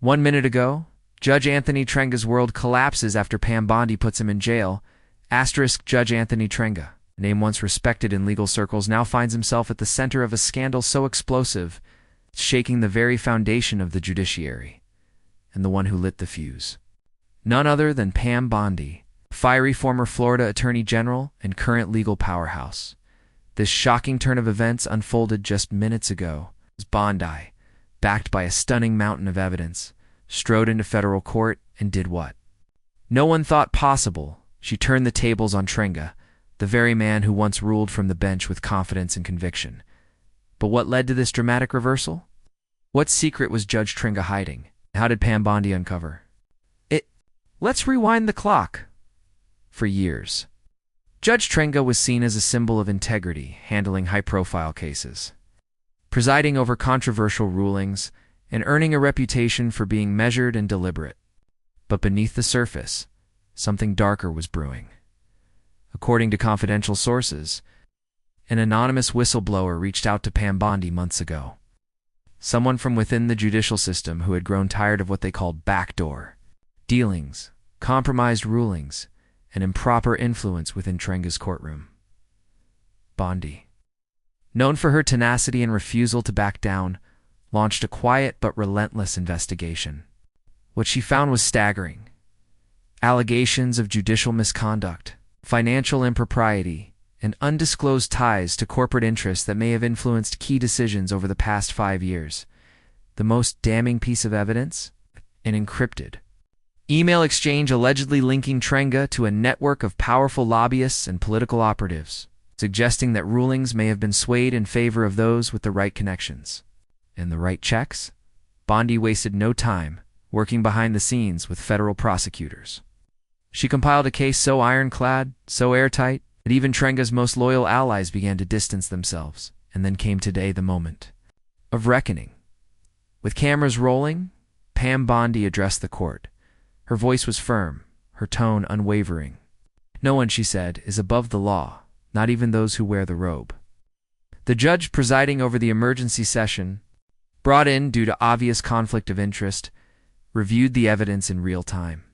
1 minute ago, Judge Anthony Trenga's world collapses after Pam Bondi puts him in jail. Asterisk Judge Anthony Trenga, a name once respected in legal circles, now finds himself at the center of a scandal so explosive, shaking the very foundation of the judiciary, and the one who lit the fuse. None other than Pam Bondi, fiery former Florida Attorney General and current legal powerhouse. This shocking turn of events unfolded just minutes ago as Bondi, backed by a stunning mountain of evidence, strode into federal court and did what no one thought possible. She turned the tables on Trenga, the very man who once ruled from the bench with confidence and conviction. But what led to this dramatic reversal? What secret was Judge Trenga hiding? How did Pam Bondi uncover it? Let's rewind the clock. For years, Judge Trenga was seen as a symbol of integrity, handling high-profile cases, presiding over controversial rulings, and earning a reputation for being measured and deliberate. But beneath the surface, something darker was brewing. According to confidential sources, an anonymous whistleblower reached out to Pam Bondi months ago. Someone from within the judicial system who had grown tired of what they called backdoor dealings, compromised rulings, and improper influence within Trenga's courtroom. Bondi, known for her tenacity and refusal to back down, launched a quiet but relentless investigation. What she found was staggering. Allegations of judicial misconduct, financial impropriety, and undisclosed ties to corporate interests that may have influenced key decisions over the past 5 years. The most damning piece of evidence? An encrypted email exchange allegedly linking Trenga to a network of powerful lobbyists and political operatives, suggesting that rulings may have been swayed in favor of those with the right connections and the right checks. Bondi wasted no time working behind the scenes with federal prosecutors. She compiled a case so ironclad, so airtight, that even Trenga's most loyal allies began to distance themselves. And then came today, the moment of reckoning. With cameras rolling, Pam Bondi addressed the court. Her voice was firm, her tone unwavering. No one, she said, is above the law, not even those who wear the robe. The judge presiding over the emergency session, brought in due to obvious conflict of interest, reviewed the evidence in real time.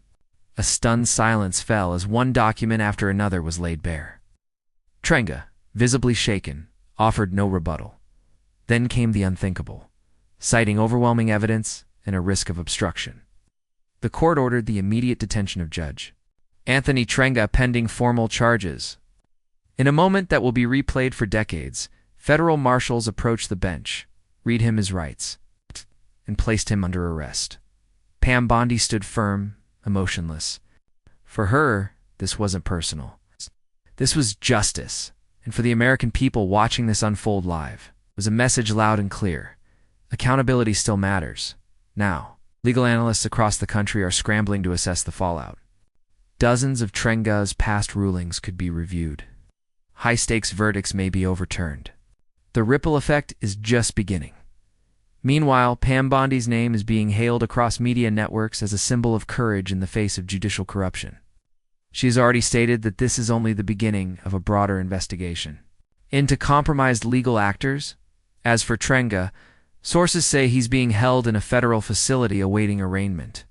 A stunned silence fell as one document after another was laid bare. Trenga, visibly shaken, offered no rebuttal. Then came the unthinkable, citing overwhelming evidence and a risk of obstruction. The court ordered the immediate detention of Judge Anthony Trenga pending formal charges. In a moment that will be replayed for decades, federal marshals approached the bench, read him his rights, and placed him under arrest. Pam Bondi stood firm, emotionless. For her, this wasn't personal. This was justice, and for the American people watching this unfold live, it was a message loud and clear. Accountability still matters. Now, legal analysts across the country are scrambling to assess the fallout. Dozens of Trenga's past rulings could be reviewed. High-stakes verdicts may be overturned. The ripple effect is just beginning. Meanwhile, Pam Bondi's name is being hailed across media networks as a symbol of courage in the face of judicial corruption. She has already stated that this is only the beginning of a broader investigation into compromised legal actors. As for Trenga, sources say he's being held in a federal facility awaiting arraignment.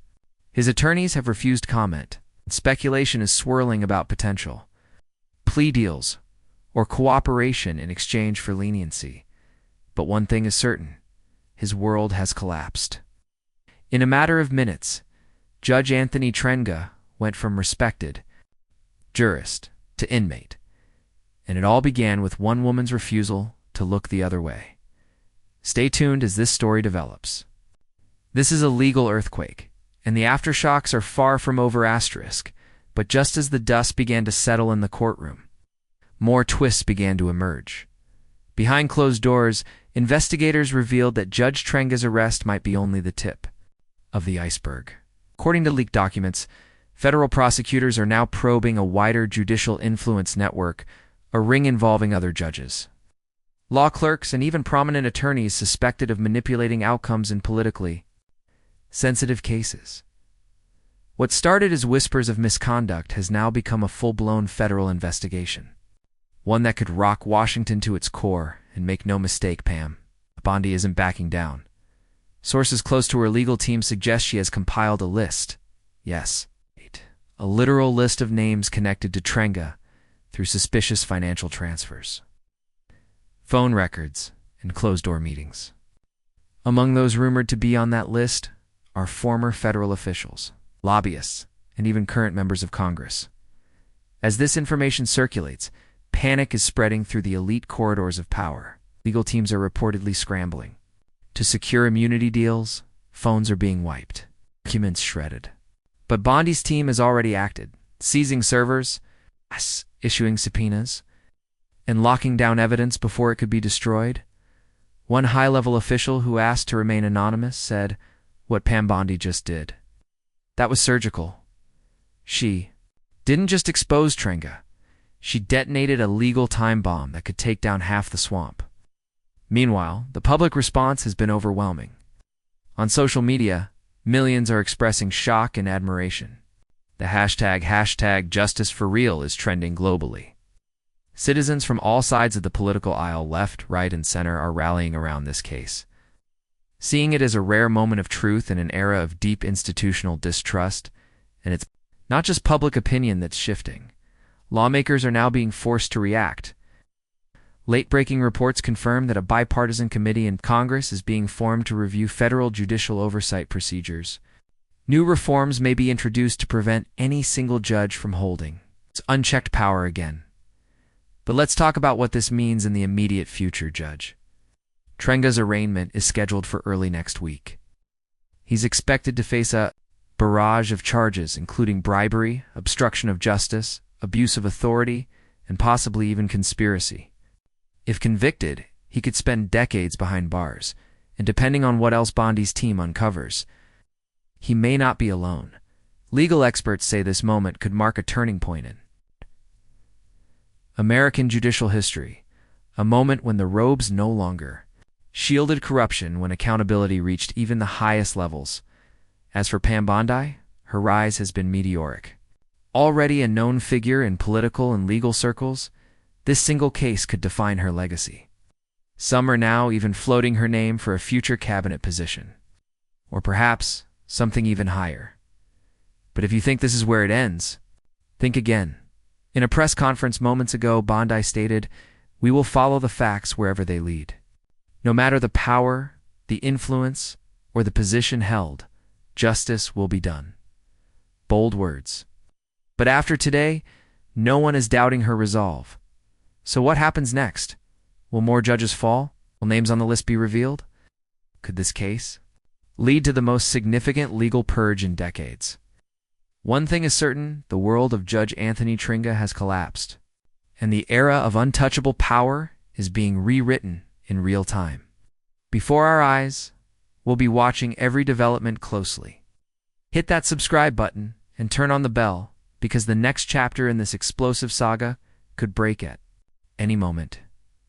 His attorneys have refused comment, and speculation is swirling about potential plea deals or cooperation in exchange for leniency. But one thing is certain. His world has collapsed. In a matter of minutes, Judge Anthony Trenga went from respected jurist to inmate, and it all began with one woman's refusal to look the other way. Stay tuned as this story develops. This is a legal earthquake, and the aftershocks are far from over asterisk, but just as the dust began to settle in the courtroom, more twists began to emerge. Behind closed doors, investigators revealed that Judge Trenga's arrest might be only the tip of the iceberg. According to leaked documents, federal prosecutors are now probing a wider judicial influence network, a ring involving other judges, law clerks, and even prominent attorneys suspected of manipulating outcomes in politically sensitive cases. What started as whispers of misconduct has now become a full-blown federal investigation, one that could rock Washington to its core. And make no mistake, Pam, Bondi isn't backing down. Sources close to her legal team suggest she has compiled a list. Yes, a literal list of names connected to Trenga through suspicious financial transfers, phone records, and closed-door meetings. Among those rumored to be on that list are former federal officials, lobbyists, and even current members of Congress. As this information circulates, panic is spreading through the elite corridors of power. Legal teams are reportedly scrambling. To secure immunity deals, phones are being wiped, documents shredded. But Bondi's team has already acted, seizing servers, issuing subpoenas, and locking down evidence before it could be destroyed. One high-level official who asked to remain anonymous said what Pam Bondi just did. That was surgical. She didn't just expose Trenga. She detonated a legal time bomb that could take down half the swamp. Meanwhile, the public response has been overwhelming. On social media, millions are expressing shock and admiration. The hashtag Justice for Real is trending globally. Citizens from all sides of the political aisle, left, right, and center, are rallying around this case, seeing it as a rare moment of truth in an era of deep institutional distrust. And it's not just public opinion that's shifting. Lawmakers are now being forced to react. Late-breaking reports confirm that a bipartisan committee in Congress is being formed to review federal judicial oversight procedures. New reforms may be introduced to prevent any single judge from holding its unchecked power again. But let's talk about what this means in the immediate future, Judge. Trenga's arraignment is scheduled for early next week. He's expected to face a barrage of charges, including bribery, obstruction of justice, abuse of authority, and possibly even conspiracy. If convicted, he could spend decades behind bars, and depending on what else Bondi's team uncovers, he may not be alone. Legal experts say this moment could mark a turning point in American judicial history, a moment when the robes no longer shielded corruption, when accountability reached even the highest levels. As for Pam Bondi, her rise has been meteoric. Already a known figure in political and legal circles, this single case could define her legacy. Some are now even floating her name for a future cabinet position, or perhaps something even higher. But if you think this is where it ends, think again. In a press conference moments ago, Bondi stated, "We will follow the facts wherever they lead. No matter the power, the influence, or the position held, justice will be done." Bold words. But after today, no one is doubting her resolve. So what happens next? Will more judges fall? Will names on the list be revealed? Could this case lead to the most significant legal purge in decades? One thing is certain: the world of Judge Anthony Trenga has collapsed, and the era of untouchable power is being rewritten in real time. Before our eyes, we'll be watching every development closely. Hit that subscribe button and turn on the bell, because the next chapter in this explosive saga could break at any moment.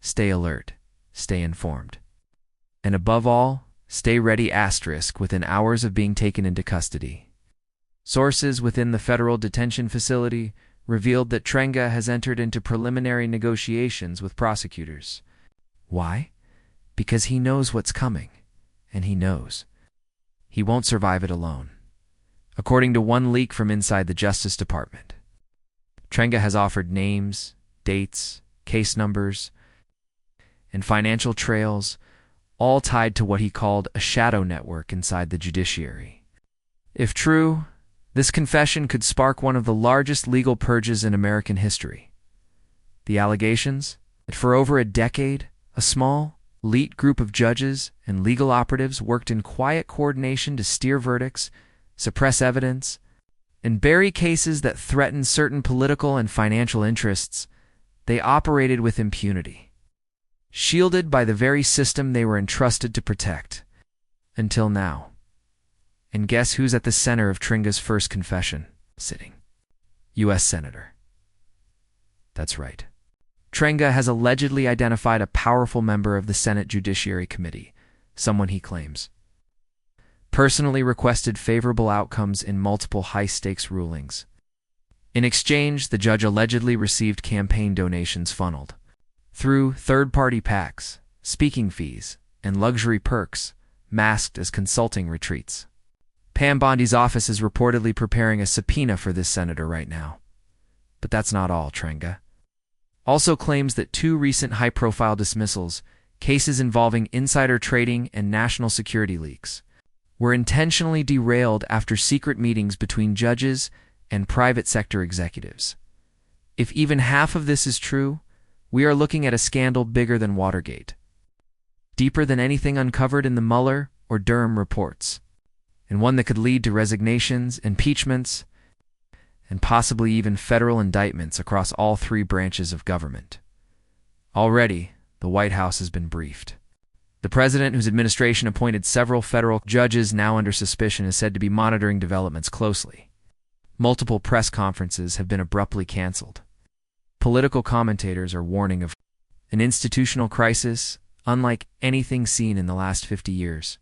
Stay alert, stay informed, and above all, stay ready within hours of being taken into custody. Sources within the federal detention facility revealed that Trenga has entered into preliminary negotiations with prosecutors. Why? Because he knows what's coming, and he knows he won't survive it alone. According to one leak from inside the Justice Department, Trenga has offered names, dates, case numbers, and financial trails, all tied to what he called a shadow network inside the judiciary. If true, this confession could spark one of the largest legal purges in American history. The allegations that for over a decade, a small, elite group of judges and legal operatives worked in quiet coordination to steer verdicts, suppress evidence, and bury cases that threatened certain political and financial interests. They operated with impunity, shielded by the very system they were entrusted to protect. Until now. And guess who's at the center of Trenga's first confession? Sitting U.S. Senator. That's right. Trenga has allegedly identified a powerful member of the Senate Judiciary Committee, someone he claims personally requested favorable outcomes in multiple high-stakes rulings. In exchange, the judge allegedly received campaign donations funneled through third-party PACs, speaking fees, and luxury perks masked as consulting retreats. Pam Bondi's office is reportedly preparing a subpoena for this senator right now. But that's not all, Trenga also claims that 2 recent high-profile dismissals, cases involving insider trading and national security leaks, were intentionally derailed after secret meetings between judges and private sector executives. If even half of this is true, we are looking at a scandal bigger than Watergate, deeper than anything uncovered in the Mueller or Durham reports, and one that could lead to resignations, impeachments, and possibly even federal indictments across all 3 branches of government. Already, the White House has been briefed. The president, whose administration appointed several federal judges now under suspicion, is said to be monitoring developments closely. Multiple press conferences have been abruptly canceled. Political commentators are warning of an institutional crisis unlike anything seen in the last 50 years.